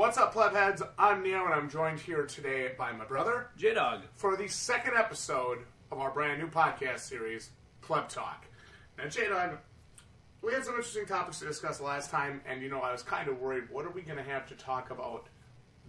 What's up, Plebheads? I'm Neo, and I'm joined here today by my brother, Jdog, for the second episode of our brand new podcast series, Pleb Talk. Now, Jdog, we had some interesting topics to discuss last time, and, I was kind of worried, what are we going to have to talk about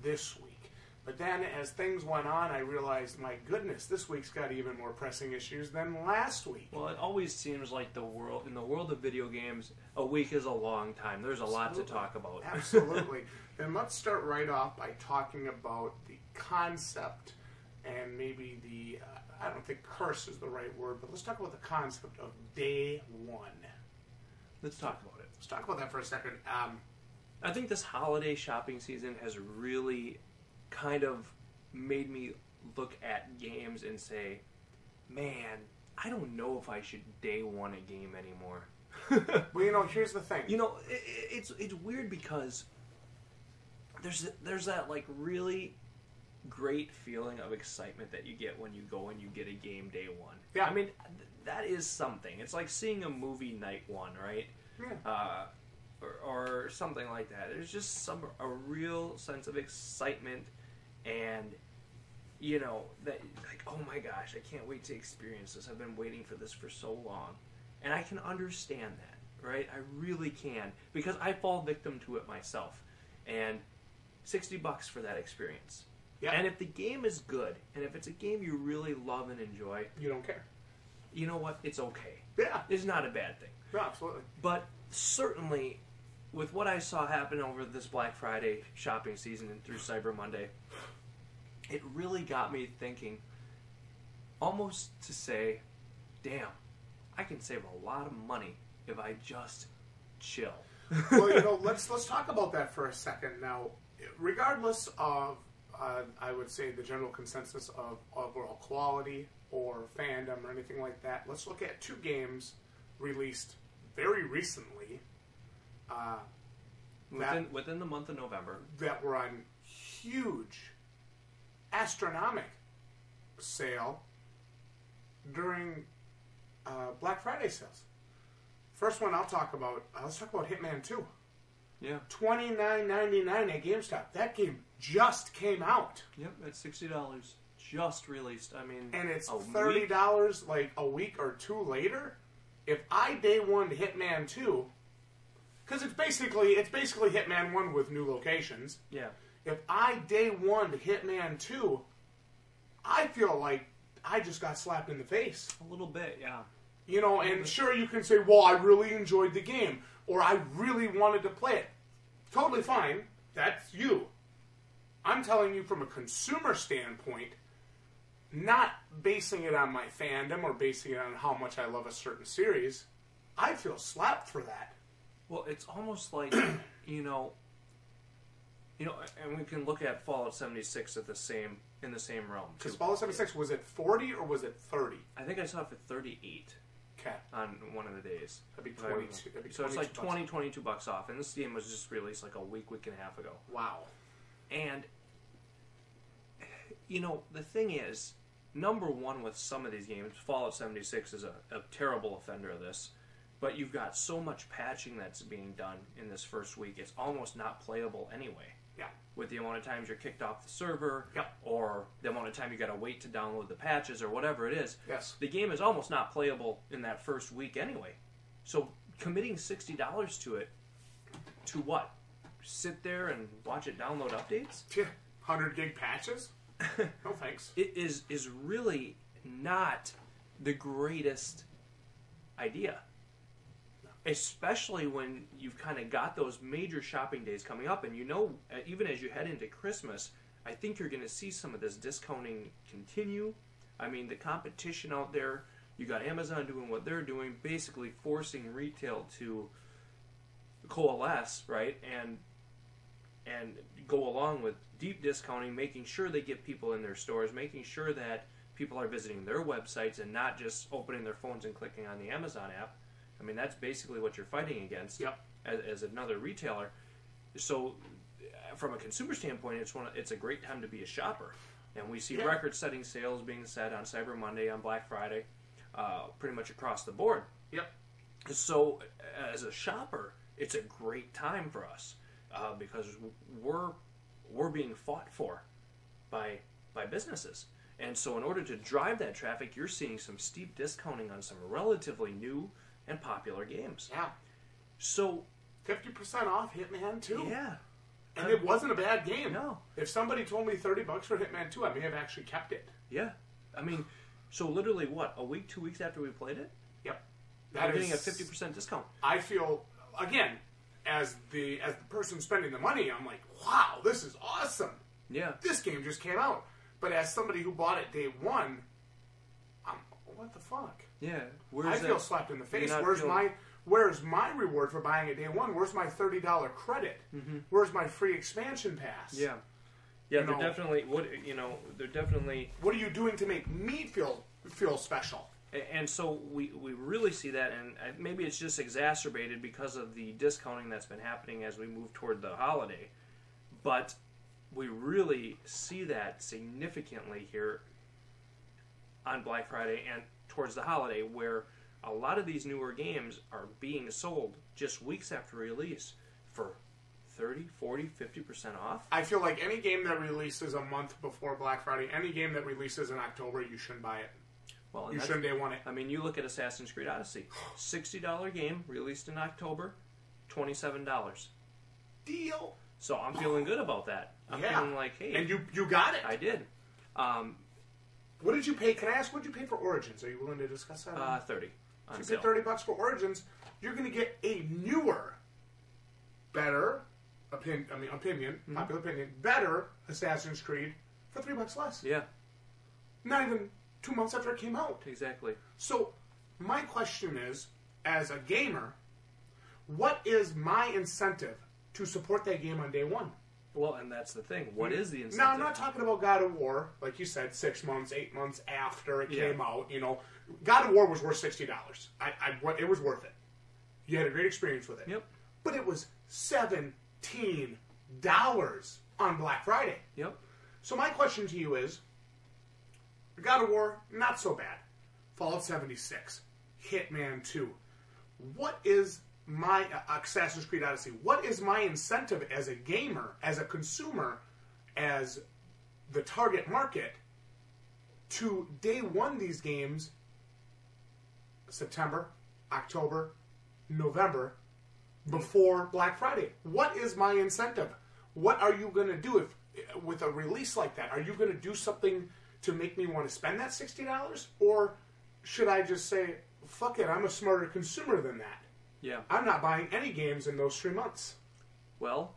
this week? But then, as things went on, I realized, my goodness, this week's got even more pressing issues than last week. well, it always seems like in the world of video games, a week is a long time. There's a lot to talk about. Absolutely. Then let's start right off by talking about the concept and maybe the, I don't think curse is the right word, but let's talk about the concept of day one. Let's talk about it. Let's talk about that for a second. I think this holiday shopping season has really kind of made me look at games and say, man, I don't know if I should day one a game anymore. Well, here's the thing. It's weird because there's that like really great feeling of excitement that you get when you go and you get a game day one. Yeah. I mean, that is something. It's like seeing a movie night one, right? Yeah. Or something like that. There's just a real sense of excitement, and that like, oh my gosh, I can't wait to experience this. I've been waiting for this for so long, and I can understand that, right? I really can, because I fall victim to it myself, and $60 for that experience. Yeah. And if the game is good, and if it's a game you really love and enjoy, You don't care. you know what? It's okay. Yeah. It's not a bad thing. No, absolutely. But certainly, with what I saw happen over this Black Friday shopping season and through Cyber Monday, it really got me thinking, almost to say, damn, I can save a lot of money if I just chill. Well, let's talk about that for a second. Now, regardless of, I would say, the general consensus of overall quality or fandom or anything like that, let's look at two games released very recently Within the month of November. That were on huge, astronomic sale during Black Friday sales. First one I'll talk about, let's talk about Hitman 2. Yeah. $29.99 at GameStop. That game just came out. Yep, at $60. Just released. I mean, and it's $30 like a week or two later. If I day one to Hitman 2, because it's basically Hitman 1 with new locations. Yeah. If I day one to Hitman 2, I feel like I just got slapped in the face. A little bit, yeah. And sure, you can say, well, I really enjoyed the game, or I really wanted to play it. Totally fine. That's you. I'm telling you from a consumer standpoint, not basing it on my fandom or basing it on how much I love a certain series, I feel slapped for that. Well, it's almost like, and we can look at Fallout 76 in the same realm. Because Fallout 76, was it 40 or was it 30? I think I saw it for 38. Okay. On one of the days. That'd be 22. So it's like $22 off, and this game was just released like a week and a half ago. Wow. And, the thing is, number one with some of these games, Fallout 76 is a terrible offender of this, but you've got so much patching that's being done in this first week, it's almost not playable anyway. Yeah. With the amount of times you're kicked off the server, yep, or the amount of time you got to wait to download the patches, or whatever it is. Yes. The game is almost not playable in that first week anyway. So committing $60 to it, to what? Sit there and watch it download updates? Yeah. 100 gig patches? No thanks. It is really not the greatest idea. Especially when you've kind of got those major shopping days coming up, and even as you head into Christmas, I think you're going to see some of this discounting continue. I mean, the competition out there, you got Amazon doing what they're doing, basically forcing retail to coalesce, right, and go along with deep discounting, making sure they get people in their stores, making sure that people are visiting their websites and not just opening their phones and clicking on the Amazon app. I mean, that's basically what you're fighting against. Yep. as another retailer. So, from a consumer standpoint, it's a great time to be a shopper. And we see record-setting sales being set on Cyber Monday, on Black Friday, pretty much across the board. Yep. So, as a shopper, it's a great time for us because we're were being fought for by businesses. And so in order to drive that traffic, you're seeing some steep discounting on some relatively new and popular games. Yeah. So 50% off Hitman 2. Yeah. And it wasn't a bad game. No. If somebody told me $30 for Hitman 2, I may have actually kept it. Yeah. I mean, so literally what, a week, 2 weeks after we played it? Yep. You're getting a 50% discount. I feel, again, as the person spending the money, I'm like, wow, this is awesome. Yeah. This game just came out. But as somebody who bought it day one, what the fuck? Yeah. I feel slapped in the face. Feeling... Where's my reward for buying it day one? Where's my $30 credit? Mm-hmm. Where's my free expansion pass? Yeah. Yeah, they're definitely What are you doing to make me feel special? And so we really see that, and maybe it's just exacerbated because of the discounting that's been happening as we move toward the holiday. But we really see that significantly here on Black Friday and towards the holiday, where a lot of these newer games are being sold just weeks after release for 30, 40, 50% off. I feel like any game that releases a month before Black Friday, any game that releases in October, you shouldn't buy it. Well, you shouldn't day one it. I mean, you look at Assassin's Creed Odyssey. $60 game, released in October, $27. Deal. So I'm feeling good about that. I'm feeling like, hey. And you got it. I did. What did you pay? Can I ask what did you pay for Origins? Are you willing to discuss that? 30. If you get $30 for Origins, you're going to get a newer, better, popular opinion, better Assassin's Creed for $3 less. Yeah. Not even 2 months after it came out. Exactly. So, my question is, as a gamer, what is my incentive to support that game on day one? Well, and that's the thing. What is the incentive? Now, I'm not talking about God of War, like you said, 6 months, 8 months after it came out. You know, God of War was worth $60. It was worth it. You had a great experience with it. Yep. But it was $17 on Black Friday. Yep. So my question to you is, God of War, not so bad. Fallout 76, Hitman 2. What is my Assassin's Creed Odyssey? What is my incentive as a gamer, as a consumer, as the target market to day one these games, September, October, November, before Black Friday? What is my incentive? What are you going to do with a release like that? Are you going to do something to make me want to spend that $60? Or should I just say, fuck it, I'm a smarter consumer than that? Yeah. I'm not buying any games in those 3 months. Well,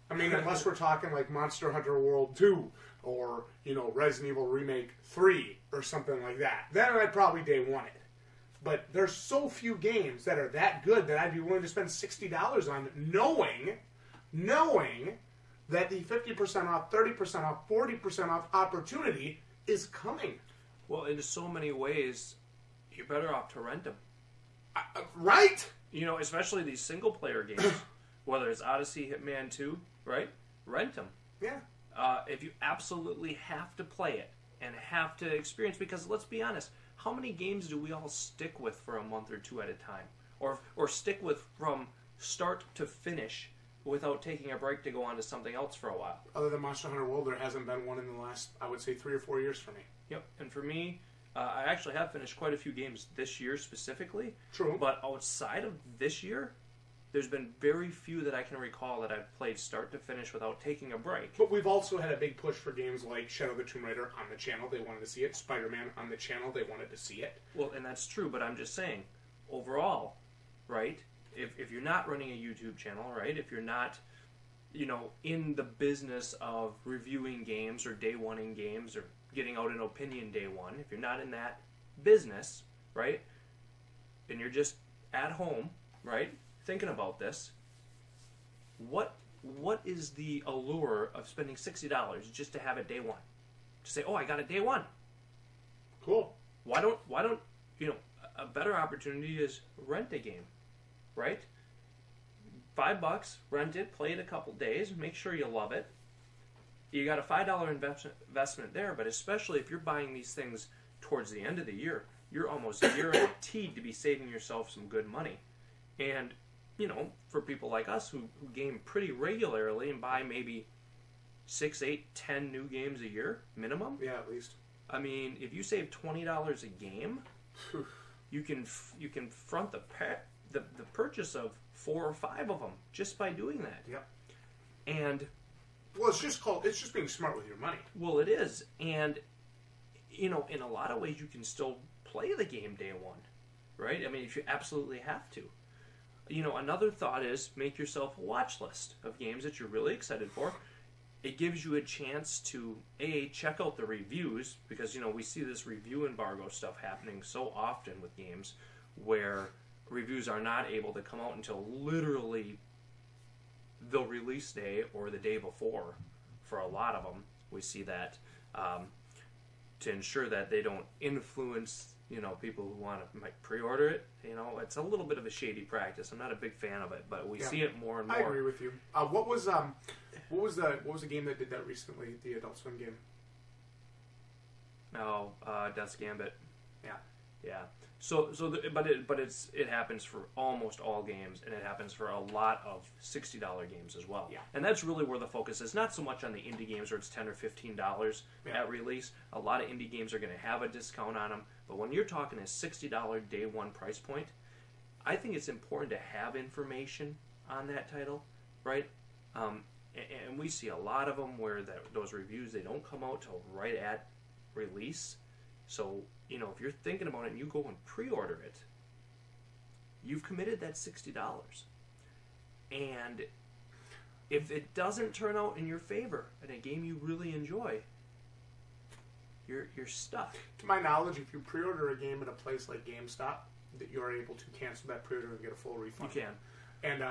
I mean, unless we're talking like Monster Hunter World 2 or, Resident Evil Remake 3 or something like that. Then I'd probably day one it. But there's so few games that are that good that I'd be willing to spend $60 on, knowing that the 50% off, 30% off, 40% off opportunity is coming. Well, in so many ways, you're better off to rent them. Right? Especially these single-player games, whether it's Odyssey, Hitman 2, right? Rent them. Yeah. If you absolutely have to play it and have to experience, because let's be honest, how many games do we all stick with for a month or two at a time? Or stick with from start to finish without taking a break to go on to something else for a while? Other than Monster Hunter World, there hasn't been one in the last, I would say, 3 or 4 years for me. Yep, and for me, I actually have finished quite a few games this year specifically. True. But outside of this year, there's been very few that I can recall that I've played start to finish without taking a break. But we've also had a big push for games like Shadow the Tomb Raider on the channel. They wanted to see it. Spider-Man on the channel. They wanted to see it. Well, and that's true, but I'm just saying, overall, right, if you're not running a YouTube channel, right, if you're not, in the business of reviewing games or day one-ing games or getting out an opinion day one, if you're not in that business, right, and you're just at home, right, thinking about this, what is the allure of spending $60 just to have it day one? To say, oh, I got it day one. Cool. Why don't a better opportunity is rent a game, right? $5, rent it, play it a couple days, make sure you love it. You got a $5 investment there, but especially if you're buying these things towards the end of the year, you're almost guaranteed to be saving yourself some good money. And, for people like us who game pretty regularly and buy maybe 6, 8, 10 new games a year minimum. Yeah, at least. I mean, if you save $20 a game, you can front the purchase of 4 or 5 of them just by doing that. Yep. And well, it's just being smart with your money. Well, it is, and in a lot of ways, you can still play the game day one, right? I mean, if you absolutely have to. Another thought is make yourself a watch list of games that you're really excited for. It gives you a chance to check out the reviews, because we see this review embargo stuff happening so often with games where reviews are not able to come out until literally the release day or the day before. For a lot of them, we see that to ensure that they don't influence people who want to pre-order it. It's a little bit of a shady practice. I'm not a big fan of it, but we see it more and more. I agree with you. What was the game that did that recently? The Adult Swim game. Oh, Death's Gambit. Yeah. But it happens for almost all games, and it happens for a lot of $60 games as well. Yeah. And that's really where the focus is. Not so much on the indie games where it's $10 or $15 at release. A lot of indie games are going to have a discount on them. But when you're talking a $60 day one price point, I think it's important to have information on that title, right? And we see a lot of them where those reviews, they don't come out till right at release. So, if you're thinking about it and you go and pre-order it, you've committed that $60. And if it doesn't turn out in your favor in a game you really enjoy, you're stuck. To my knowledge, if you pre-order a game at a place like GameStop, that you are able to cancel that pre-order and get a full refund. You can. And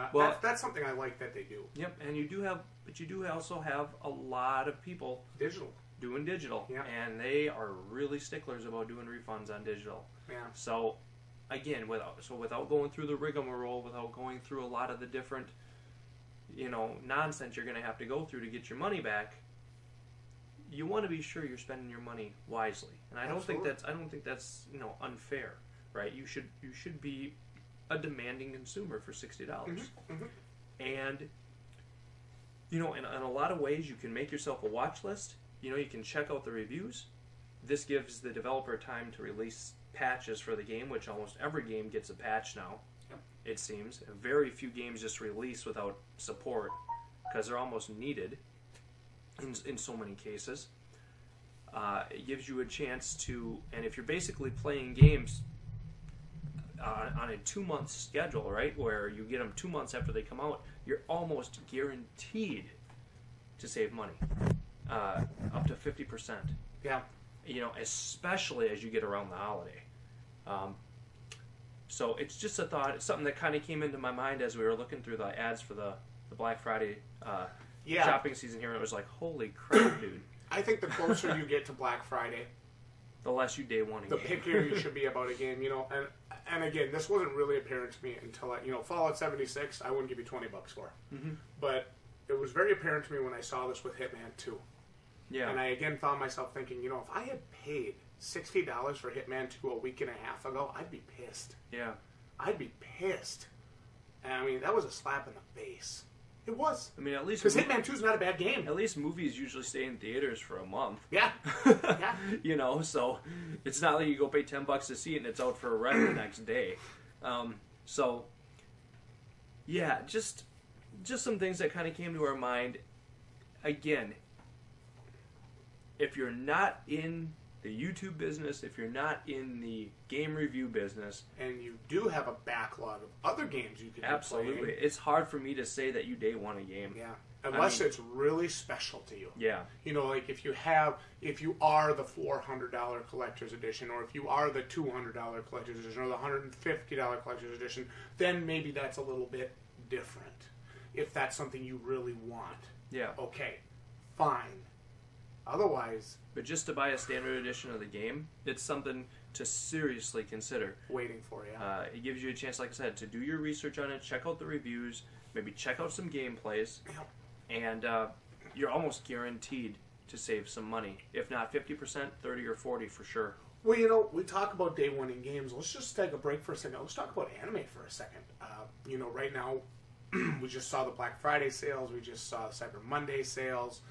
that's something I like that they do. Yep, and you do also have a lot of people doing digital, yeah. And they are really sticklers about doing refunds on digital. Yeah. So, again, without going through the rigmarole, without going through a lot of the different, nonsense you're going to have to go through to get your money back, you want to be sure you're spending your money wisely. And I don't think that's unfair, right? You should be a demanding consumer for $60. Mm-hmm. And in a lot of ways, you can make yourself a watch list. You can check out the reviews. This gives the developer time to release patches for the game, which almost every game gets a patch now, it seems. Very few games just release without support because they're almost needed in so many cases. It gives you a chance to, and if you're basically playing games on a 2-month schedule, right, where you get them 2 months after they come out, you're almost guaranteed to save money. Up to 50%. Yeah. Especially as you get around the holiday. So it's just a thought. It's something that kind of came into my mind as we were looking through the ads for the Black Friday shopping season here. And it was like, holy crap, dude. I think the closer you get to Black Friday, the less you day one a game. The pickier you should be about a game. And again, this wasn't really apparent to me until Fallout 76. I wouldn't give you $20 for, but it was very apparent to me when I saw this with Hitman 2. Yeah. And I again found myself thinking, if I had paid $60 for Hitman 2 a week and a half ago, I'd be pissed. Yeah. I'd be pissed. And I mean, that was a slap in the face. It was. I mean, at least because Hitman 2 is not a bad game. At least movies usually stay in theaters for a month. Yeah. Yeah. So it's not like you go pay $10 to see it and it's out for rent the next day. So yeah, just some things that kind of came to our mind. Again, if you're not in the YouTube business, if you're not in the game review business, and you do have a backlog of other games you can absolutely, play, it's hard for me to say that you day one a game. Yeah, unless it's really special to you. Yeah, like if you are the $400 collector's edition, or if you are the $200 collector's edition, or the $150 collector's edition, then maybe that's a little bit different. If that's something you really want, okay, fine. Otherwise, but just to buy a standard edition of the game, it's something to seriously consider. Waiting for you. It gives you a chance, like I said, to do your research on it, check out the reviews, maybe check out some gameplays, and you're almost guaranteed to save some money. If not 50%, 30 or 40 for sure. Well, we talk about day one in games. Let's just take a break for a second. Let's talk about anime for a second. Right now, we just saw the Black Friday sales. We just saw the Cyber Monday sales.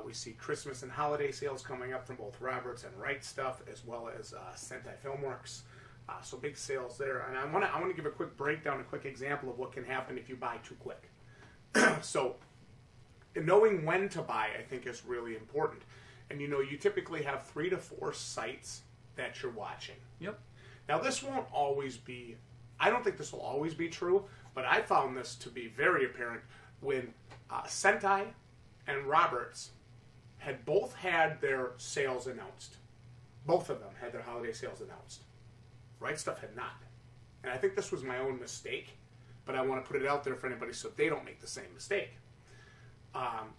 We see Christmas and holiday sales coming up from both Roberts and Right Stuff, as well as Sentai Filmworks. So big sales there. And I want to give a quick breakdown, a quick example of what can happen if you buy too quick. So knowing when to buy, I think, is really important. And you typically have 3 to 4 sites that you're watching. Yep. Now this won't always be, I don't think this will always be true, but I found this to be very apparent when Sentai and Roberts had both had their sales announced. Both of them had their holiday sales announced. Right Stuff had not. And I think this was my own mistake, but I want to put it out there for anybody so they don't make the same mistake.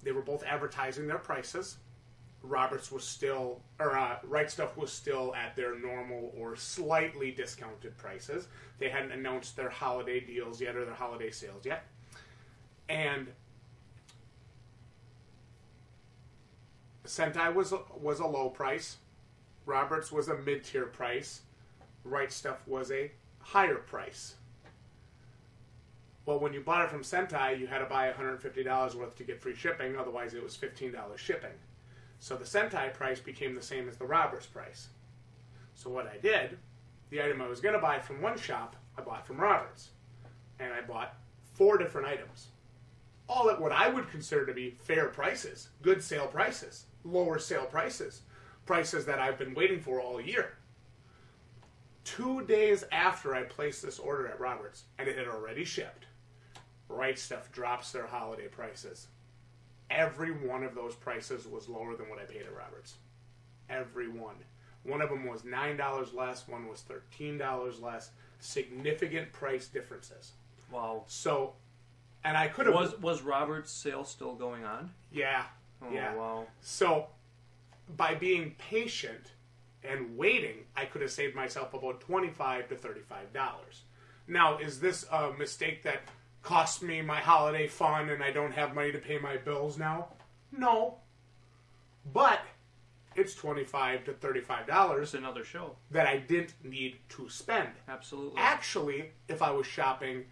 They were both advertising their prices. Roberts was still, or Right Stuff was still at their normal or slightly discounted prices. They hadn't announced their holiday deals yet or their holiday sales yet. And Sentai was a low price. Roberts was a mid-tier price. Right Stuff was a higher price. Well, when you bought it from Sentai, you had to buy $150 worth to get free shipping. Otherwise, it was $15 shipping. So the Sentai price became the same as the Roberts price. So what I did, the item I was going to buy from one shop, I bought from Roberts. And I bought 4 different items. All at what I would consider to be fair prices, good sale prices, lower sale prices, prices that I've been waiting for all year. 2 days after I placed this order at Roberts, and it had already shipped, Right Stuff drops their holiday prices. Every one of those prices was lower than what I paid at Roberts. Every one. One of them was $9 less, one was $13 less. Significant price differences. Wow. So, and I could have... Was Roberts' sale still going on? Yeah. Oh, yeah. Wow. So, by being patient and waiting, I could have saved myself about $25 to $35. Now, is this a mistake that cost me my holiday fun and I don't have money to pay my bills now? No. But it's $25 to $35. It's another show that I didn't need to spend. Absolutely. Actually, if I was shopping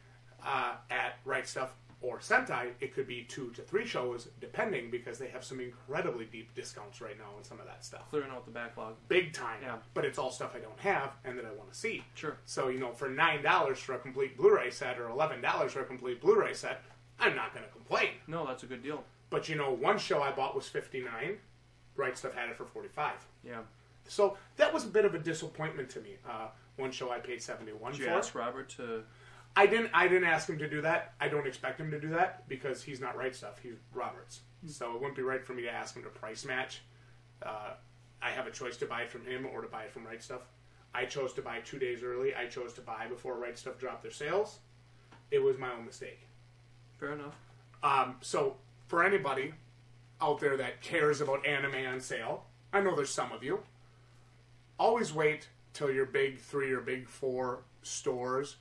at Right Stuff or Sentai, it could be 2 to 3 shows, depending, because they have some incredibly deep discounts right now on some of that stuff. Clearing out the backlog. Big time. Yeah. But it's all stuff I don't have and that I want to see. Sure. So, for $9 for a complete Blu-ray set or $11 for a complete Blu-ray set, I'm not going to complain. No, that's a good deal. But, one show I bought was $59. Right Stuff had it for $45. Yeah. So that was a bit of a disappointment to me. One show I paid $71 for. Did you ask Robert to... I didn't ask him to do that. I don't expect him to do that because he's not Right Stuff. He's Roberts. So it wouldn't be right for me to ask him to price match. I have a choice to buy it from him or to buy it from Right Stuff. I chose to buy 2 days early. I chose to buy before Right Stuff dropped their sales. It was my own mistake. Fair enough. So for anybody out there that cares about anime on sale, I know there's some of you, always wait till your big 3 or big 4 stores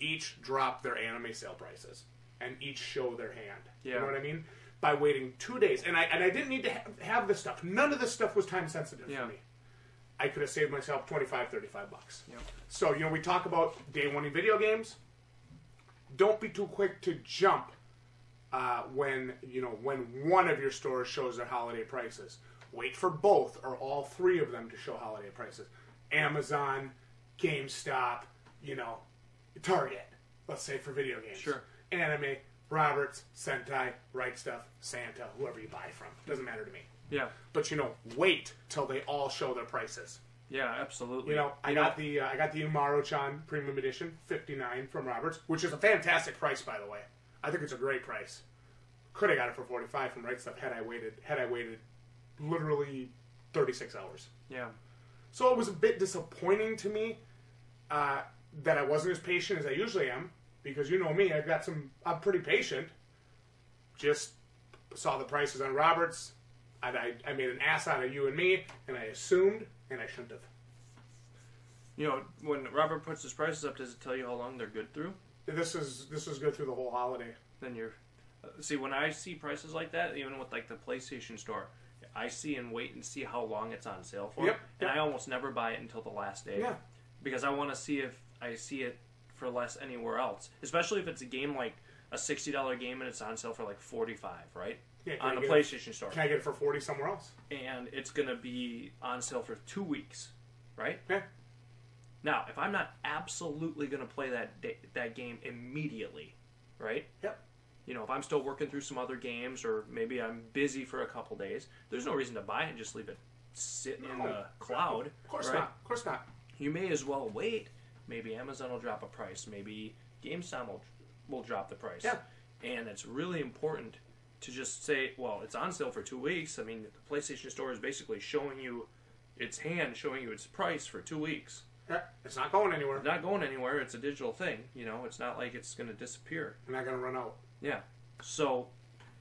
each drop their anime sale prices and each show their hand. Yeah. You know what I mean? By waiting 2 days. And I didn't need to have this stuff. None of this stuff was time sensitive for me. I could have saved myself $25, $35. Yeah. So, we talk about day one in video games. Don't be too quick to jump when one of your stores shows their holiday prices. Wait for both or all 3 of them to show holiday prices. Amazon, GameStop, Target, let's say, for video games. Sure. Anime, Roberts, Sentai, Right Stuff, Santa, whoever you buy from. Doesn't matter to me. Yeah. But, wait till they all show their prices. Yeah, absolutely. I got the Umaru-chan Premium Edition, $59 from Roberts, which is a fantastic price, by the way. I think it's a great price. Could have got it for $45 from Right Stuff had I waited literally 36 hours. Yeah. So it was a bit disappointing to me that I wasn't as patient as I usually am, because you know me, I'm pretty patient. Just saw the prices on Roberts. I made an ass out of you and me, and I assumed, and I shouldn't have. When Robert puts his prices up, does it tell you how long they're good through? This is good through the whole holiday. Then you're... see, when I see prices like that, even with like the PlayStation Store, I see and wait and see how long it's on sale for. Yep. And I almost never buy it until the last day. Yeah. Because I want to see if I see it for less anywhere else. Especially if it's a game like a $60 game and it's on sale for like $45, right? on the PlayStation Store. Can I get it for $40 somewhere else? And it's going to be on sale for 2 weeks, right? Yeah. Now, if I'm not absolutely going to play that game immediately, right? Yep. You know, if I'm still working through some other games, or maybe I'm busy for a couple days, there's no reason to buy it and just leave it sitting in the cloud. Of course right? not. Of course not. You may as well wait. Maybe Amazon will drop a price. Maybe GameStop will drop the price. Yeah. And it's really important to just say, well, it's on sale for 2 weeks. I mean, the PlayStation Store is basically showing you its hand, showing you its price for 2 weeks. Yeah, it's not going anywhere. It's not going anywhere. It's a digital thing. You know, it's not like it's going to disappear. It's not going to run out. Yeah. So,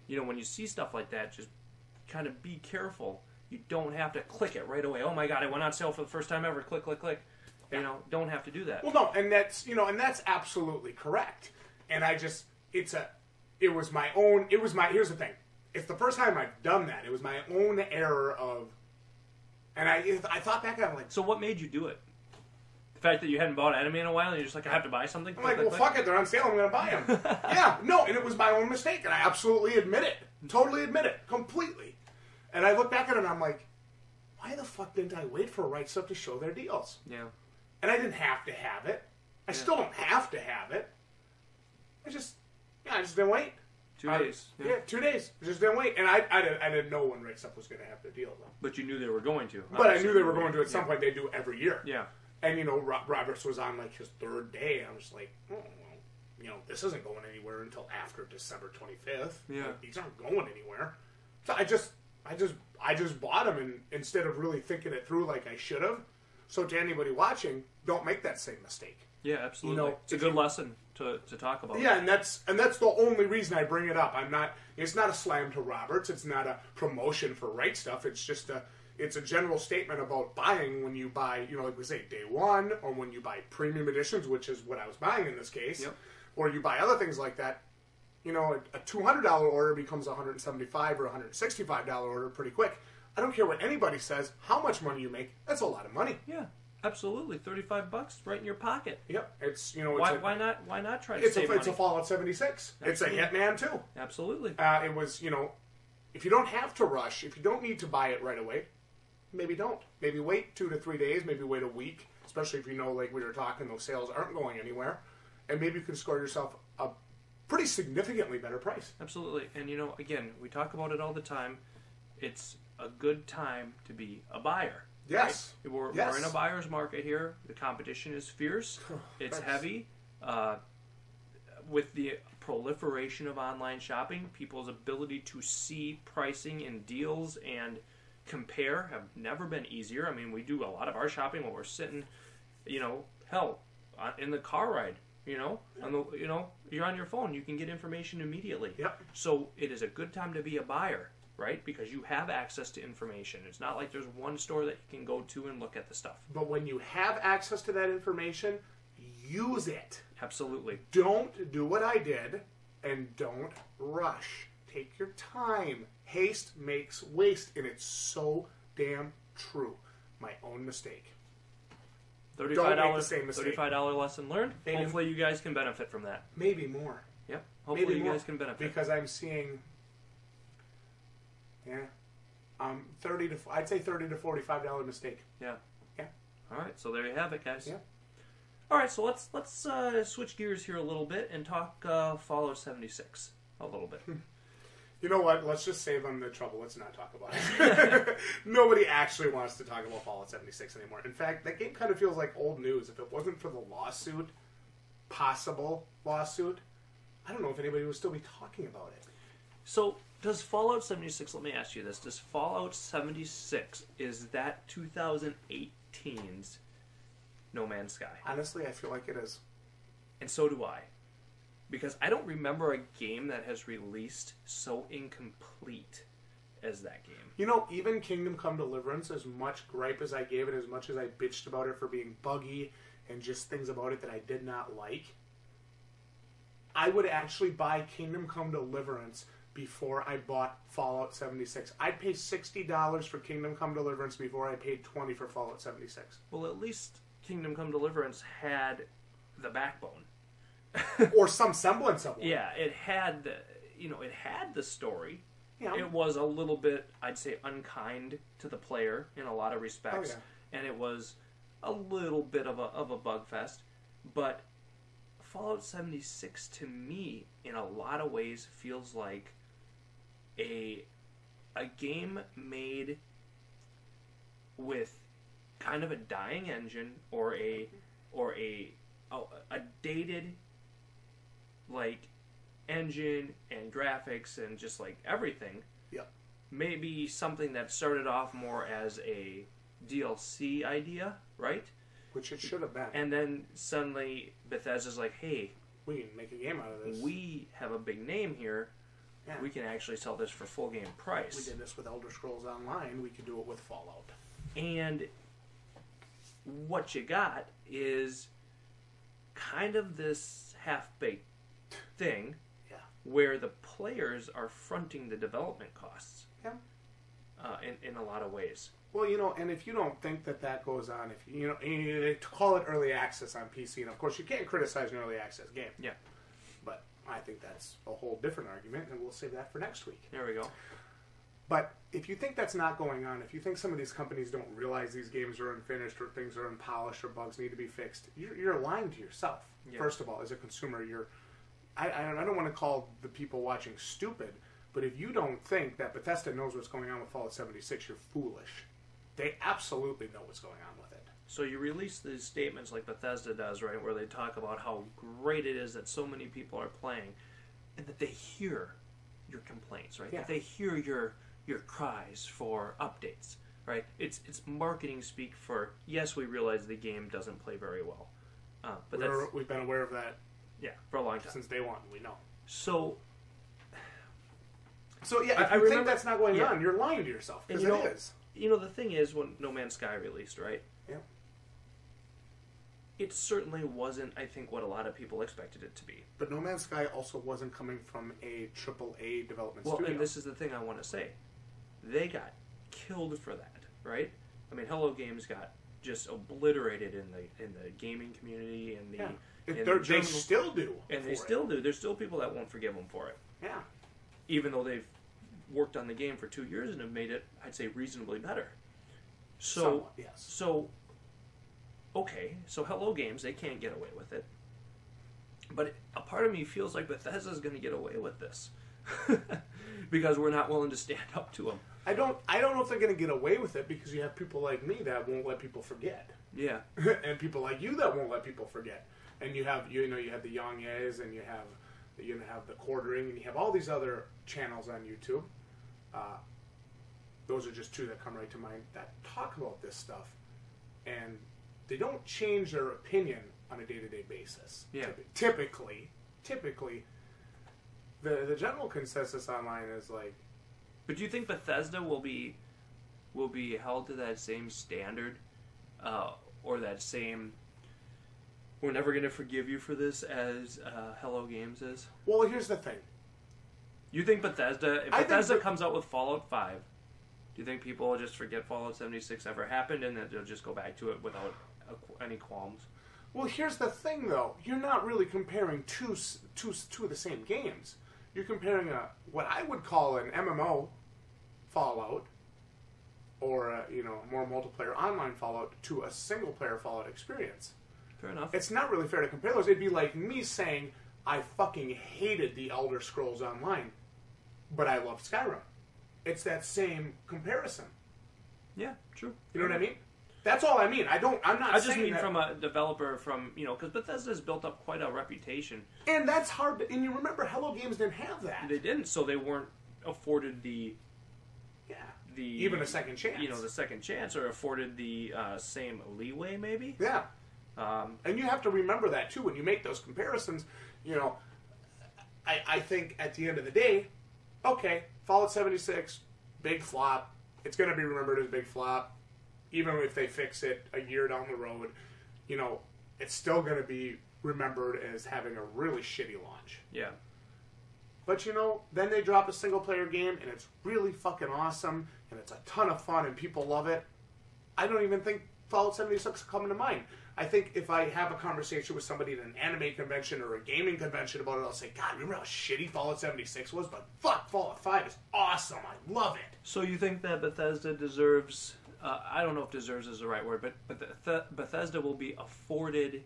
you know, when you see stuff like that, just kind of be careful. You don't have to click it right away. Oh my God, it went on sale for the first time ever. Click, click, click. Yeah. You know, don't have to do that. Well, no, and that's absolutely correct. And here's the thing. It's the first time I've done that. It was my own error of, and I thought back and I'm like, so what made you do it? The fact that you hadn't bought anime in a while and you're just like, I have to buy something? I'm like, well, fuck it, they're on sale, I'm going to buy them. Yeah, no, and it was my own mistake, and I absolutely admit it. Totally admit it. Completely. And I look back at it and I'm like, why the fuck didn't I wait for Right Stuff to show their deals? Yeah. And I didn't have to have it. I still don't have to have it. I just didn't wait. 2 days. Yeah, 2 days. I just didn't wait. And I didn't know when Right Stuff was going to have the deal, though. But you knew they were going to. But I knew they were going to at some point. They do every year. Yeah. And, you know, Roberts was on, like, his third day. I was like, oh, well, you know, this isn't going anywhere until after December 25th. Yeah. Like, these aren't going anywhere. So I just bought them, and instead of really thinking it through like I should have. So to anybody watching, don't make that same mistake. Yeah, absolutely. You know, it's a good lesson to talk about. Yeah, and that's the only reason I bring it up. It's not a slam to Roberts. It's not a promotion for Right Stuff. It's just it's a general statement about buying when you buy, you know, like we say, day one, or when you buy premium editions, which is what I was buying in this case, yep. Or you buy other things like that. You know, a $200 order becomes a $175 or $165 order pretty quick. I don't care what anybody says. How much money you make, that's a lot of money. Yeah, absolutely. $35 right in your pocket. Yep. It's, you know, why not try to save money? It's a Fallout 76. Absolutely. It's a Hitman too. Absolutely. It was, you know, if you don't have to rush, if you don't need to buy it right away, maybe don't. Maybe wait 2 to 3 days. Maybe wait a week. Especially if you know, like we were talking, those sales aren't going anywhere, and maybe you can score yourself a pretty significantly better price. Absolutely. And, you know, again, we talk about it all the time. It's a good time to be a buyer. Yes. Right? We're in a buyer's market here. The competition is fierce. It's heavy. With the proliferation of online shopping, people's ability to see pricing and deals and compare have never been easier. I mean, we do a lot of our shopping when we're sitting, you know, in the car ride. You know, you're on your phone. You can get information immediately. Yep. So it is a good time to be a buyer, right? Because you have access to information. It's not like there's one store that you can go to and look at the stuff. But when you have access to that information, use it. Absolutely. Don't do what I did, and don't rush. Take your time. Haste makes waste, and it's so damn true. My own mistake. $35 lesson learned. Maybe. Hopefully you guys can benefit from that. Maybe more. Yep. Hopefully you guys can benefit. Because I'm seeing, I'd say $30 to $45 mistake. Yeah. Yeah. All right. So there you have it, guys. Yeah. All right. So let's switch gears here a little bit and talk Fallout 76 a little bit. You know what? Let's just save them the trouble. Let's not talk about it. Nobody actually wants to talk about Fallout 76 anymore. In fact, that game kind of feels like old news. If it wasn't for the possible lawsuit, I don't know if anybody would still be talking about it. So, does Fallout 76, let me ask you this, does Fallout 76, is that 2018's No Man's Sky? Honestly, I feel like it is. And so do I. Because I don't remember a game that has released so incomplete as that game. You know, even Kingdom Come Deliverance, as much gripe as I gave it, as much as I bitched about it for being buggy and just things about it that I did not like, I would actually buy Kingdom Come Deliverance before I bought Fallout 76. I'd pay $60 for Kingdom Come Deliverance before I paid $20 for Fallout 76. Well, at least Kingdom Come Deliverance had the backbone. Or some semblance of one. Yeah, it had the story. Yeah. It was a little bit, I'd say, unkind to the player in a lot of respects. Oh, yeah. And it was a little bit of a bug fest. But Fallout 76, to me, in a lot of ways, feels like a game made with kind of a dying engine or a dated like engine and graphics and just like everything. Yep. Maybe something that started off more as a DLC idea, right? Which it should have been. And then suddenly Bethesda's like, hey, we can make a game out of this. We have a big name here. Yeah. We can actually sell this for full game price. We did this with Elder Scrolls Online. We could do it with Fallout. And what you got is kind of this half-baked thing, yeah, where the players are fronting the development costs. Yeah. In a lot of ways. Well, and if you don't think that goes on, if they call it early access on PC, and of course you can't criticize an early access game. Yeah. But I think that's a whole different argument, and we'll save that for next week. There we go. But if you think that's not going on, if you think some of these companies don't realize these games are unfinished or things are unpolished or bugs need to be fixed, you're lying to yourself. Yeah. First of all, as a consumer, I don't want to call the people watching stupid, but if you don't think that Bethesda knows what's going on with Fallout 76, you're foolish. They absolutely know what's going on with it. So you release these statements like Bethesda does, right, where they talk about how great it is that so many people are playing, and that they hear your complaints, right? Yeah. That they hear your cries for updates, right? It's marketing speak for, yes, we realize the game doesn't play very well. But we've been aware of that for a long time. Since day one, we know. So yeah, if you think that's not going on, you're lying to yourself, because it is. The thing is, when No Man's Sky released, right? Yeah. It certainly wasn't, I think, what a lot of people expected it to be. But No Man's Sky also wasn't coming from a AAA development studio. Well, and this is the thing I want to say. They got killed for that, right? I mean, Hello Games got just obliterated in the gaming community and they still do. And they still do. There's still people that won't forgive them for it. Yeah. Even though they've worked on the game for 2 years and have made it, I'd say, reasonably better. So, somewhat, yes. Okay, so Hello Games, they can't get away with it. But a part of me feels like Bethesda's going to get away with this. Because we're not willing to stand up to them. I don't know if they're going to get away with it, because you have people like me that won't let people forget. Yeah. And people like you that won't let people forget. And you have the Young Yeahs, and you have the Quartering, and you have all these other channels on YouTube. Those are just two that come right to mind that talk about this stuff. And they don't change their opinion on a day-to-day basis. Yeah. Typically, the general consensus online is like. But do you think Bethesda will be held to that same standard, or that same? We're never going to forgive you for this, as Hello Games is. Well, here's the thing. You think Bethesda? If Bethesda comes out with Fallout 5, do you think people will just forget Fallout 76 ever happened, and that they'll just go back to it without any qualms? Well, here's the thing, though. You're not really comparing two of the same games. You're comparing what I would call an MMO Fallout, or a more multiplayer online Fallout, to a single player Fallout experience. Fair enough. It's not really fair to compare those. It'd be like me saying I fucking hated the Elder Scrolls Online, but I loved Skyrim. It's that same comparison. Yeah, true. You know what I mean? That's all I mean. I just mean from a developer, because Bethesda's built up quite a reputation. And that's hard and you remember Hello Games didn't have that. They didn't, so they weren't afforded even a second chance. The second chance, or afforded the same leeway, maybe? Yeah. And you have to remember that, too, when you make those comparisons. I think at the end of the day, okay, Fallout 76, big flop. It's going to be remembered as a big flop. Even if they fix it a year down the road, it's still going to be remembered as having a really shitty launch. Yeah. But, then they drop a single-player game, and it's really fucking awesome, and it's a ton of fun, and people love it. I don't even think Fallout 76 is coming to mind. I think if I have a conversation with somebody at an anime convention or a gaming convention about it, I'll say, God, remember how shitty Fallout 76 was? But fuck, Fallout 5 is awesome. I love it. So you think that Bethesda deserves, I don't know if deserves is the right word, but Bethesda will be afforded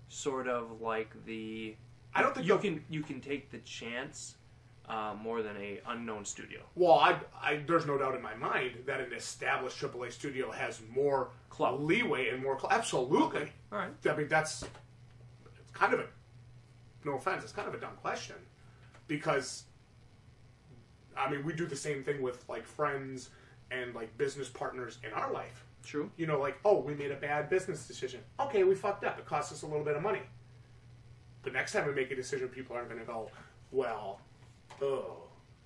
sort of like the... I don't think you can take the chance more than a unknown studio. Well, there's no doubt in my mind that an established AAA studio has more leeway and more... Absolutely. Okay. All right. I mean, it's kind of a... No offense, it's kind of a dumb question. Because, I mean, we do the same thing with, like, friends and, like, business partners in our life. True. You know, like, oh, we made a bad business decision. Okay, we fucked up. It cost us a little bit of money. But next time we make a decision, people aren't going to go, well... Oh,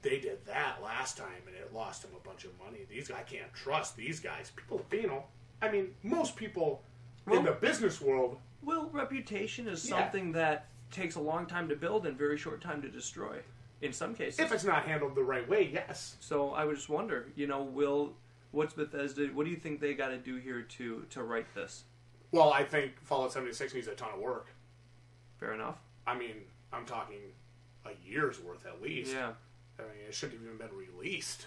they did that last time and it lost them a bunch of money. I can't trust these guys. People, you know, I mean, most people in the business world... Well, reputation is something that takes a long time to build and very short time to destroy, in some cases. If it's not handled the right way, yes. So I would just wonder, you know, what's Bethesda, what do you think they got to do here to right this? Well, I think Fallout 76 needs a ton of work. Fair enough. I mean, I'm talking... a year's worth at least. Yeah. I mean, it shouldn't have even been released.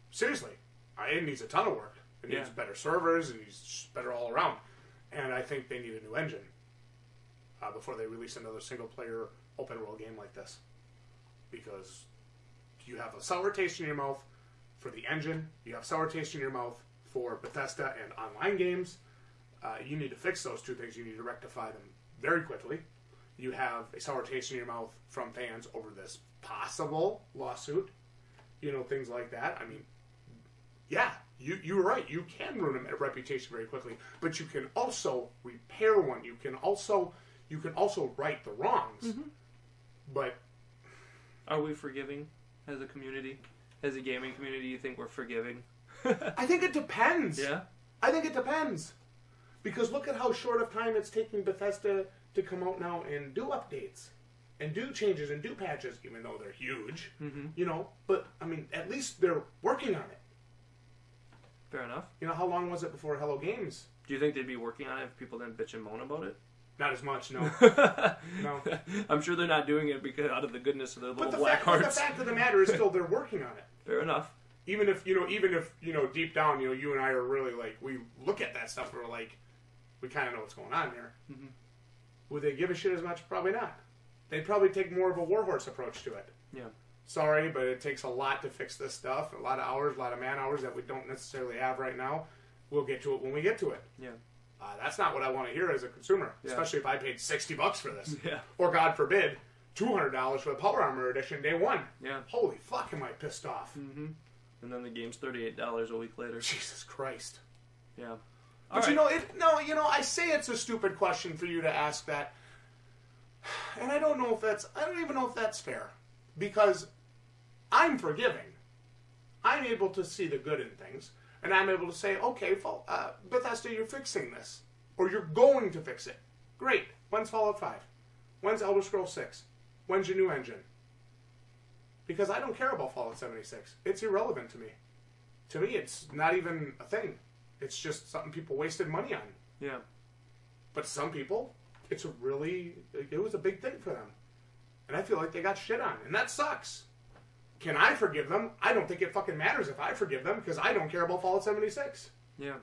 Seriously. It needs a ton of work. It needs better servers. It needs just better all around. And I think they need a new engine before they release another single-player open-world game like this. Because you have a sour taste in your mouth for the engine. You have sour taste in your mouth for Bethesda and online games. You need to fix those two things. You need to rectify them very quickly. You have a sour taste in your mouth from fans over this possible lawsuit. You know, things like that. I mean, yeah, you're right. You can ruin a reputation very quickly, but you can also repair one. You can also right the wrongs. Mm-hmm. But are we forgiving as a community, as a gaming community? You think we're forgiving? I think it depends. Yeah, I think it depends because look at how short of time it's taking Bethesda to come out now and do updates and do changes and do patches, even though they're huge, you know. But, I mean, at least they're working on it. Fair enough. You know, how long was it before Hello Games? Do you think they'd be working on it if people didn't bitch and moan about it? Not as much, no. No. I'm sure they're not doing it because out of the goodness of their little black hearts. But the fact of the matter is still they're working on it. Fair enough. Even if deep down, you and I are really like, we look at that stuff and we're like, we kind of know what's going on here. Mm-hmm. Would they give a shit as much? Probably not. They'd probably take more of a warhorse approach to it. Yeah. Sorry, but it takes a lot to fix this stuff. A lot of hours, a lot of man hours that we don't necessarily have right now. We'll get to it when we get to it. Yeah. That's not what I want to hear as a consumer, especially if I paid $60 for this. Yeah. Or, God forbid, $200 for the Power Armor Edition day one. Yeah. Holy fuck, am I pissed off. Mm-hmm. And then the game's $38 a week later. Jesus Christ. Yeah. But I say it's a stupid question for you to ask that, and I don't even know if that's fair, because I'm forgiving. I'm able to see the good in things, and I'm able to say, okay, Bethesda, you're fixing this, or you're going to fix it. Great. When's Fallout 5? When's Elder Scrolls 6? When's your new engine? Because I don't care about Fallout 76. It's irrelevant to me. To me, it's not even a thing. It's just something people wasted money on. Yeah. But some people, it was a big thing for them. And I feel like they got shit on. And that sucks. Can I forgive them? I don't think it fucking matters if I forgive them because I don't care about Fallout 76. Yeah.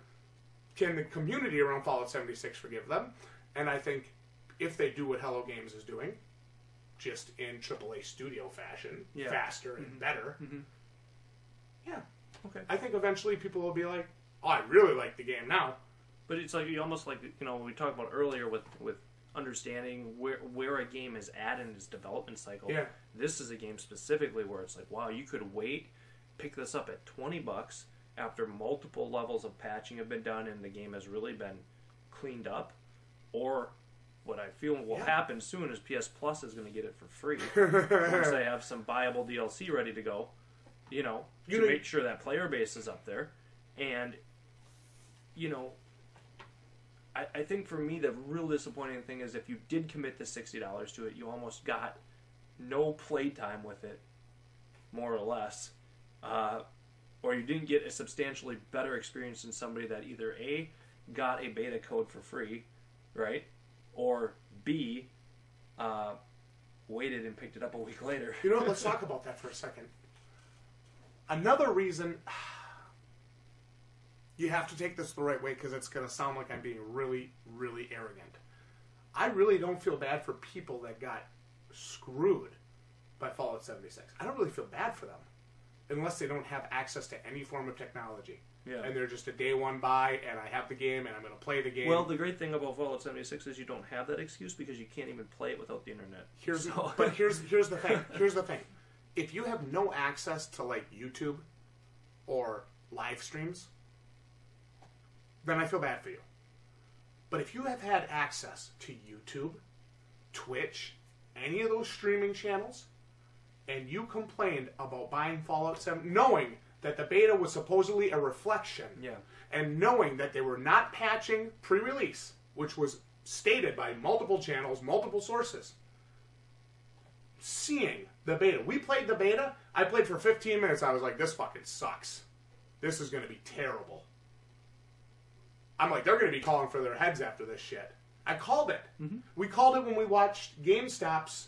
Can the community around Fallout 76 forgive them? And I think if they do what Hello Games is doing, just in AAA studio fashion, faster and better, yeah. Okay. I think eventually people will be like, oh, I really like the game now. But it's like, you almost like, we talked about earlier with understanding where a game is at in its development cycle. Yeah. This is a game specifically where it's like, wow, you could pick this up at $20 after multiple levels of patching have been done and the game has really been cleaned up. Or what I feel will happen soon is PS Plus is going to get it for free. Once they have some viable DLC ready to go, to make sure that player base is up there. And, I think for me the real disappointing thing is if you did commit the $60 to it, you almost got no playtime with it, more or less. Or you didn't get a substantially better experience than somebody that either A, got a beta code for free, right? Or B, waited and picked it up a week later. You know what? Let's talk about that for a second. Another reason... You have to take this the right way because it's going to sound like I'm being really, really arrogant. I really don't feel bad for people that got screwed by Fallout 76. I don't really feel bad for them unless they don't have access to any form of technology. Yeah. And they're just a day one buy, and I have the game, and I'm going to play the game. Well, the great thing about Fallout 76 is you don't have that excuse because you can't even play it without the internet. But here's the thing. Here's the thing. If you have no access to, like, YouTube or live streams, then I feel bad for you. But if you have had access to YouTube, Twitch, any of those streaming channels, and you complained about buying Fallout 7, knowing that the beta was supposedly a reflection, and knowing that they were not patching pre-release, which was stated by multiple channels, multiple sources, seeing the beta. We played the beta. I played for 15 minutes. I was like, this fucking sucks. This is going to be terrible. I'm like, they're going to be calling for their heads after this shit. I called it. Mm-hmm. We called it when we watched GameSpot's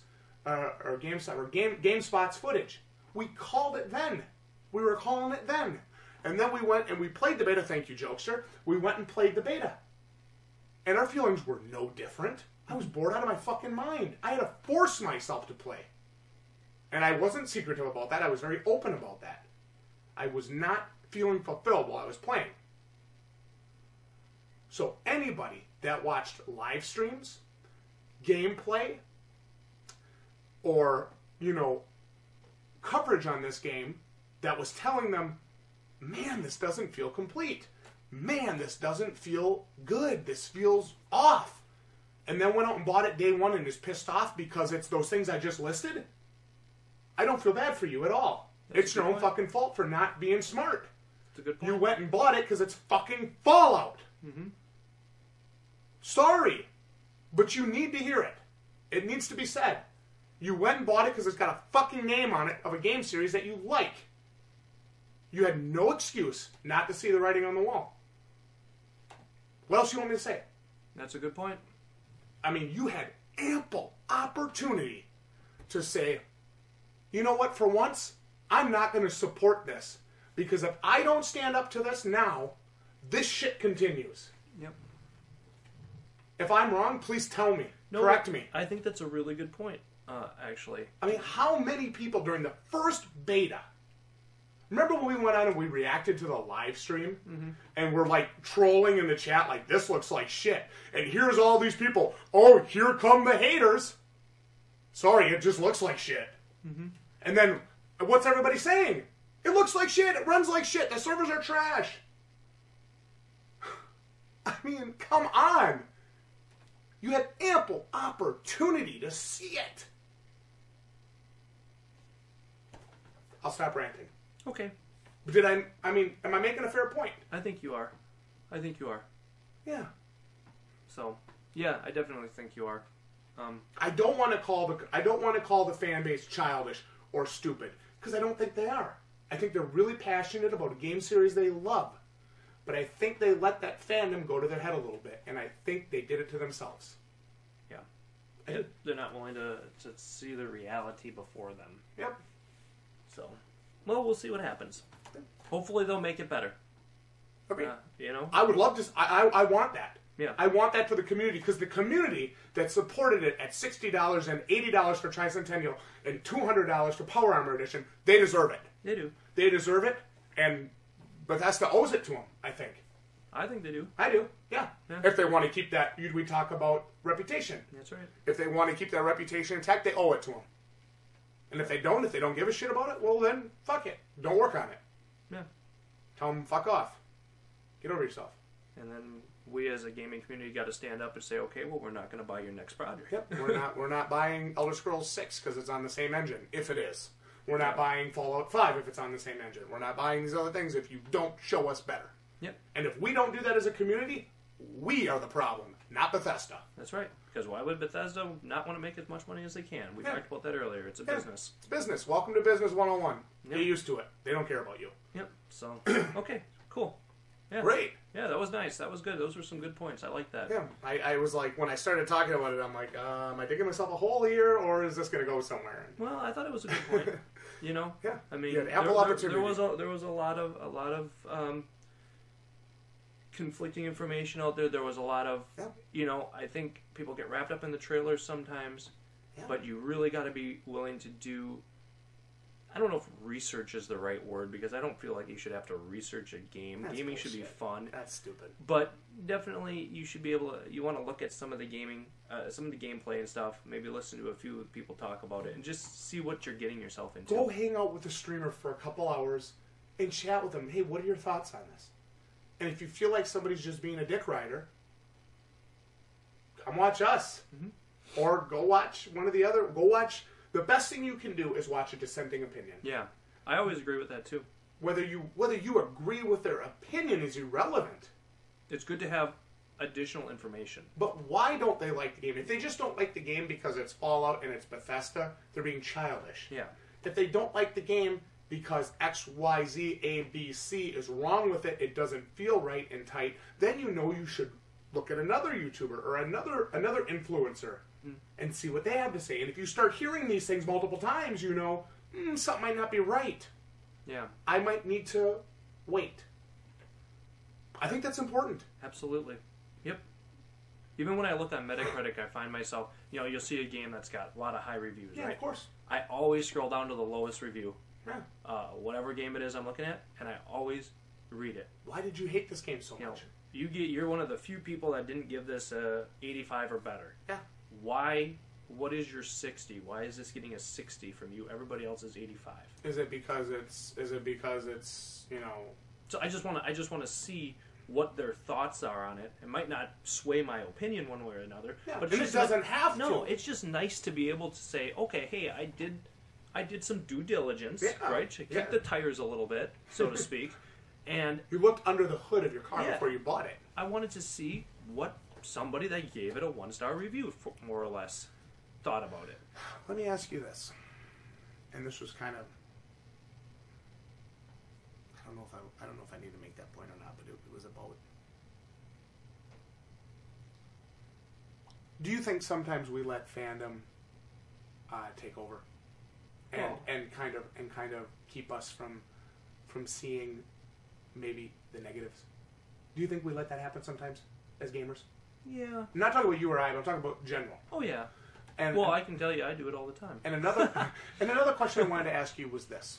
footage. We called it then. We were calling it then. And then we went and we played the beta. Thank you, Jokester. We went and played the beta. And our feelings were no different. I was bored out of my fucking mind. I had to force myself to play. And I wasn't secretive about that. I was very open about that. I was not feeling fulfilled while I was playing. So anybody that watched live streams, gameplay, or, coverage on this game that was telling them, man, this doesn't feel complete. Man, this doesn't feel good. This feels off. And then went out and bought it day one and is pissed off because it's those things I just listed. I don't feel bad for you at all. It's your own fucking fault for not being smart. That's a good point. You went and bought it because it's fucking Fallout. Mm-hmm. Sorry, but you need to hear it. It needs to be said. You went and bought it because it's got a fucking name on it of a game series that you like. You had no excuse not to see the writing on the wall. What else you want me to say? That's a good point. I mean, you had ample opportunity to say, you know what, for once, I'm not going to support this. Because if I don't stand up to this now, this shit continues. Yep. If I'm wrong, please tell me. Correct me. I think that's a really good point, actually. I mean, how many people during the first beta... Remember when we went on and we reacted to the live stream? Mm-hmm. And we're like trolling in the chat like, this looks like shit. And here's all these people. Oh, here come the haters. Sorry, it just looks like shit. Mm-hmm. And then, what's everybody saying? It looks like shit. It runs like shit. The servers are trash. I mean, come on. You had ample opportunity to see it. I'll stop ranting. Okay. Am I making a fair point? I think you are. Yeah. So, yeah, I definitely think you are. I don't want to call the fan base childish or stupid because I don't think they are. I think they're really passionate about a game series they love. But I think they let that fandom go to their head a little bit, and I think they did it to themselves. Yeah. They're not willing to see the reality before them. Yep. So, well, we'll see what happens. Hopefully they'll make it better. Okay. You know? I would love to... I want that. Yeah. I want that for the community, because the community that supported it at $60 and $80 for Tricentennial and $200 for Power Armor Edition, they deserve it. They do. They deserve it, and Bethesda owes it to them, I think. I think they do. I do, yeah. If they want to keep that, we talk about reputation. That's right. If they want to keep that reputation intact, they owe it to them. And if they don't give a shit about it, well then, fuck it. Don't work on it. Yeah. Tell them, fuck off. Get over yourself. And then we as a gaming community got to stand up and say, okay, well, we're not going to buy your next project. Yep. We're not buying Elder Scrolls 6 because it's on the same engine, if it is. We're not buying Fallout 5 if it's on the same engine. We're not buying these other things if you don't show us better. Yep. And if we don't do that as a community, we are the problem, not Bethesda. That's right. Because why would Bethesda not want to make as much money as they can? We talked about that earlier. It's a business. It's business. Welcome to Business 101. Yep. Get used to it. They don't care about you. Yep. So, okay. Cool. Yeah. Great. Yeah, that was nice. That was good. Those were some good points. I like that. Yeah, I was like, when I started talking about it, I'm like, am I digging myself a hole here, or is this going to go somewhere? Well, I thought it was a good point. You know, Yeah. I mean, You had ample opportunity. there was a lot of conflicting information out there. There was a lot of, you know, I think people get wrapped up in the trailers sometimes, but you really got to be willing to do. I don't know if research is the right word, because I don't feel like you should have to research a game. Gaming should be fun. That's stupid. But definitely, you should be able to. You want to look at some of the gaming, some of the gameplay and stuff. Maybe listen to a few people talk about it, and just see what you're getting yourself into. Go hang out with the streamer for a couple hours and chat with them. Hey, what are your thoughts on this? And if you feel like somebody's just being a dick rider, come watch us, or go watch one of the other. Go watch. The best thing you can do is watch a dissenting opinion. Yeah, I always agree with that too. Whether you agree with their opinion is irrelevant. It's good to have additional information. But why don't they like the game? If they just don't like the game because it's Fallout and it's Bethesda, they're being childish. Yeah. If they don't like the game because X, Y, Z, A, B, C is wrong with it, it doesn't feel right and tight, then you know you should look at another YouTuber or another influencer and see what they have to say. And if you start hearing these things multiple times, you know, something might not be right. Yeah. I might need to wait. I think that's important. Absolutely. Yep. Even when I look on Metacritic, I find myself, you know, you'll see a game that's got a lot of high reviews, Yeah, right? of course. I always scroll down to the lowest review. Yeah. Whatever game it is I'm looking at, and I always read it. Why did you hate this game so much? You're one of the few people that didn't give this a 85 or better. Yeah. Why? What is your 60? Why is this getting a 60 from you? Everybody else is 85. Is it because it's you know? So I just want to see what their thoughts are on it. It might not sway my opinion one way or another. Yeah, but it doesn't have to. No, it's just nice to be able to say, okay, hey, I did some due diligence, right? To kick the tires a little bit, so to speak. And you looked under the hood of your car before you bought it. I wanted to see what somebody that gave it a 1-star review, more or less, thought about it. Let me ask you this, and this was kind of, I don't know if I need to make that point or not, but it was about. Do you think sometimes we let fandom take over, and kind of keep us from seeing maybe the negatives? Do you think we let that happen sometimes as gamers? Yeah. I'm not talking about you or I, but I'm talking about general. Oh, yeah. And, well, I can tell you I do it all the time. And another question I wanted to ask you was this.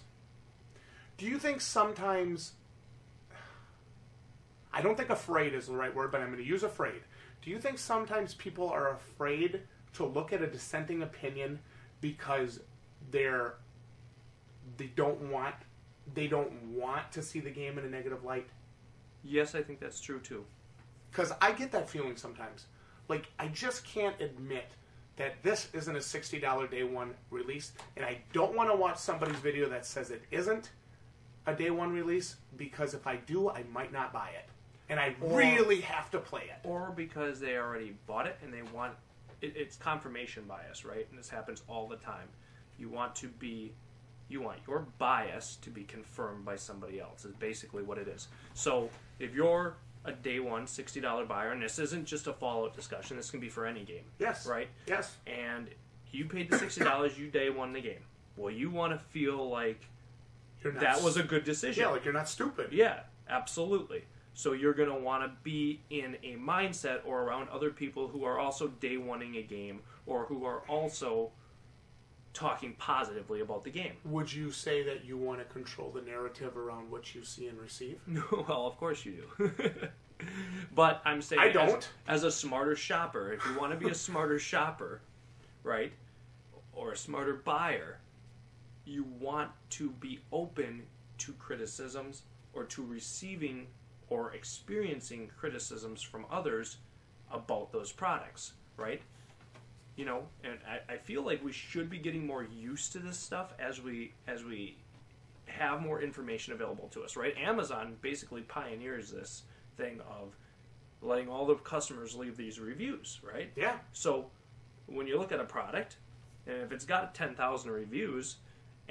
Do you think sometimes, I don't think afraid is the right word, but I'm going to use afraid. Do you think sometimes people are afraid to look at a dissenting opinion because they don't want to see the game in a negative light? Yes, I think that's true too. Because I get that feeling sometimes. Like, I just can't admit that this isn't a $60 day one release, and I don't want to watch somebody's video that says it isn't a day one release, because if I do, I might not buy it. And I really have to play it. Or because they already bought it and they want... It's confirmation bias, right? And this happens all the time. You want your bias to be confirmed by somebody else, is basically what it is. So, if you're a day one $60 buyer, and this isn't just a Fallout discussion, this can be for any game. Yes. Right? Yes. And you paid the $60, you day one the game. Well, you want to feel like that was a good decision. Yeah, like you're not stupid. Yeah, absolutely. So you're going to want to be in a mindset or around other people who are also day one-ing a game, or who are also talking positively about the game. Would you say that you want to control the narrative around what you see and receive? No, well, of course you do. But I'm saying, I don't. As a smarter shopper, if you want to be a smarter shopper, right, or a smarter buyer, you want to be open to criticisms, or to receiving or experiencing criticisms from others about those products, right? You know, and I feel like we should be getting more used to this stuff as we have more information available to us, right? Amazon basically pioneers this thing of letting all the customers leave these reviews, right? Yeah. So when you look at a product, and if it's got 10,000 reviews,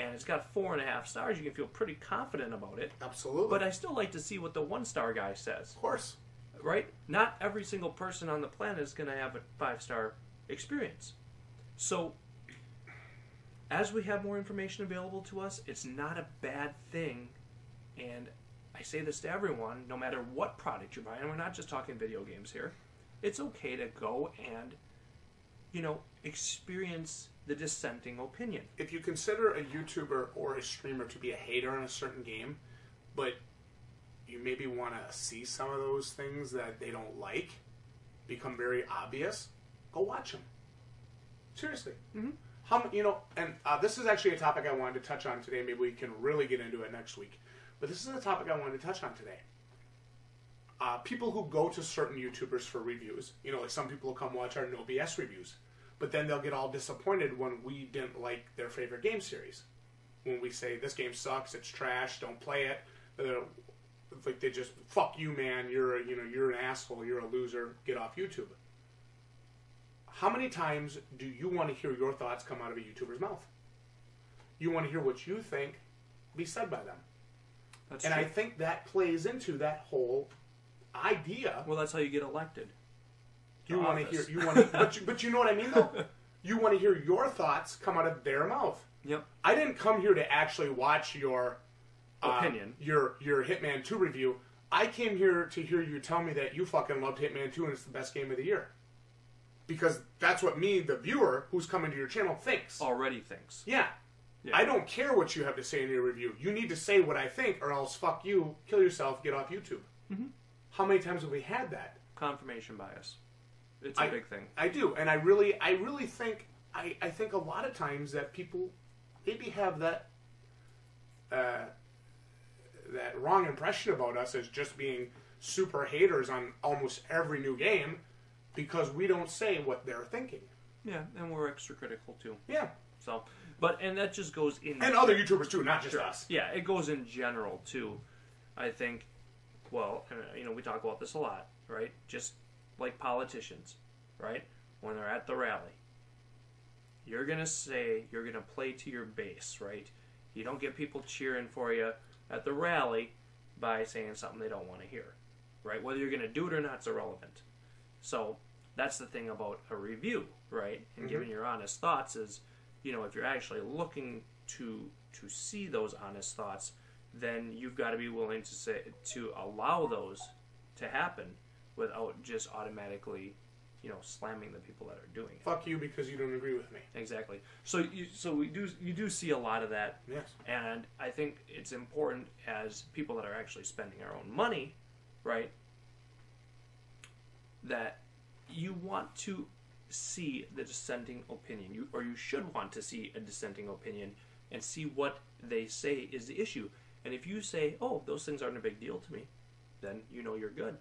and it's got 4.5 stars, you can feel pretty confident about it. Absolutely. But I still like to see what the 1-star guy says. Of course. Right? Not every single person on the planet is going to have a 5-star experience. So, as we have more information available to us, it's not a bad thing. And I say this to everyone, no matter what product you're buying, and we're not just talking video games here, it's okay to go and, experience the dissenting opinion. If you consider a YouTuber or a streamer to be a hater on a certain game, but you maybe want to see some of those things that they don't like become very obvious, go watch them. Seriously. Mm-hmm. This is actually a topic I wanted to touch on today. Maybe we can really get into it next week. But this is a topic I wanted to touch on today. People who go to certain YouTubers for reviews, like some people will come watch our No BS reviews, but then they'll get all disappointed when we didn't like their favorite game series. When we say, this game sucks, it's trash, don't play it. Like they just, fuck you, man, you're an asshole, you're a loser, get off YouTube. How many times do you want to hear your thoughts come out of a YouTuber's mouth? You want to hear what you think be said by them. That's and true. I think that plays into that whole idea. Well, that's how you get elected. You want to hear, but you know what I mean, though? You want to hear your thoughts come out of their mouth. Yep. I didn't come here to actually watch your opinion, your Hitman 2 review. I came here to hear you tell me that you fucking loved Hitman 2 and it's the best game of the year. Because that's what me, the viewer, who's coming to your channel, thinks. Already thinks. Yeah. I don't care what you have to say in your review. You need to say what I think, or else fuck you, kill yourself, get off YouTube. Mm-hmm. How many times have we had that? Confirmation bias. It's a big thing. I do, and I really think I think a lot of times that people maybe have that wrong impression about us as just being super haters on almost every new game because we don't say what they're thinking. Yeah, and we're extra critical too. Yeah. So, and that just goes in... And other YouTubers too, not just us. Yeah, it goes in general too. I think, we talk about this a lot, right? Just like politicians, right? When they're at the rally, you're going to play to your base, right? You don't get people cheering for you at the rally by saying something they don't want to hear, right? Whether you're going to do it or not is irrelevant. So that's the thing about a review, right? And giving your honest thoughts is, if you're actually looking to see those honest thoughts, then you've got to be willing to allow those to happen without just automatically, slamming the people that are doing it. Fuck you because you don't agree with me. Exactly. So you do see a lot of that. Yes. And I think it's important as people that are actually spending our own money, right? That you want to see the dissenting opinion, you should want to see a dissenting opinion and see what they say is the issue. And if you say, "Oh, those things aren't a big deal to me," then you're good,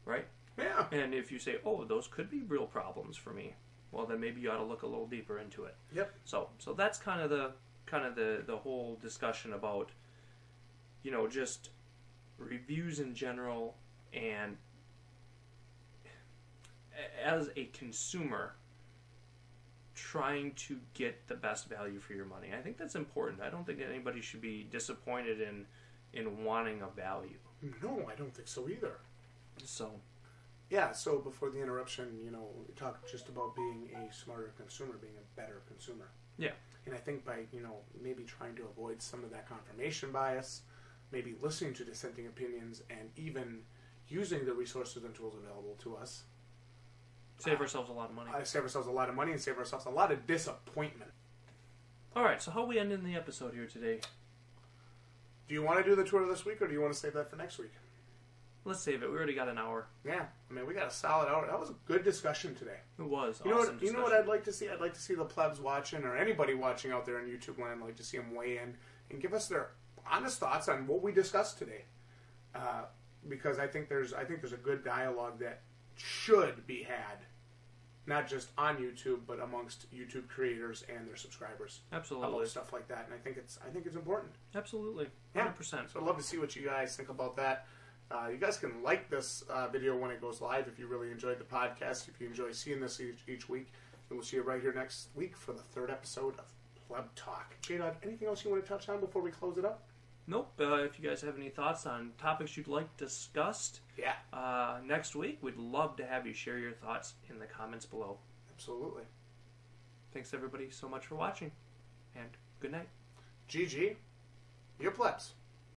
right? Yeah. And if you say, "Oh, those could be real problems for me," well, then maybe you ought to look a little deeper into it. Yep. So that's kind of the whole discussion about, just reviews in general, and as a consumer, trying to get the best value for your money. I think that's important. I don't think anybody should be disappointed in wanting a value. No, I don't think so either. So. Yeah, so before the interruption, we talked just about being a smarter consumer, being a better consumer. Yeah. And I think by, maybe trying to avoid some of that confirmation bias, maybe listening to dissenting opinions, and even using the resources and tools available to us, save ourselves a lot of money. Save ourselves a lot of money and save ourselves a lot of disappointment. All right, so how are we ending the episode here today? Do you want to do the tour this week, or do you want to save that for next week? Let's save it. We already got an hour. Yeah, we got a solid hour. That was a good discussion today. It was. You know what I'd like to see? I'd like to see the plebs watching, or anybody watching out there in YouTube land. I'd like to see them weigh in and give us their honest thoughts on what we discussed today. Because I think there's a good dialogue that should be had, not just on YouTube, but amongst YouTube creators and their subscribers. Absolutely. About stuff like that, and I think it's important. Absolutely. 100%. Yeah. So I'd love to see what you guys think about that. You guys can like this video when it goes live if you really enjoyed the podcast. If you enjoy seeing this each week, and we'll see you right here next week for the third episode of Pleb Talk. Jdog, anything else you want to touch on before we close it up? Nope. If you guys have any thoughts on topics you'd like discussed next week, we'd love to have you share your thoughts in the comments below. Absolutely. Thanks everybody so much for watching, and good night. GG, your plebs.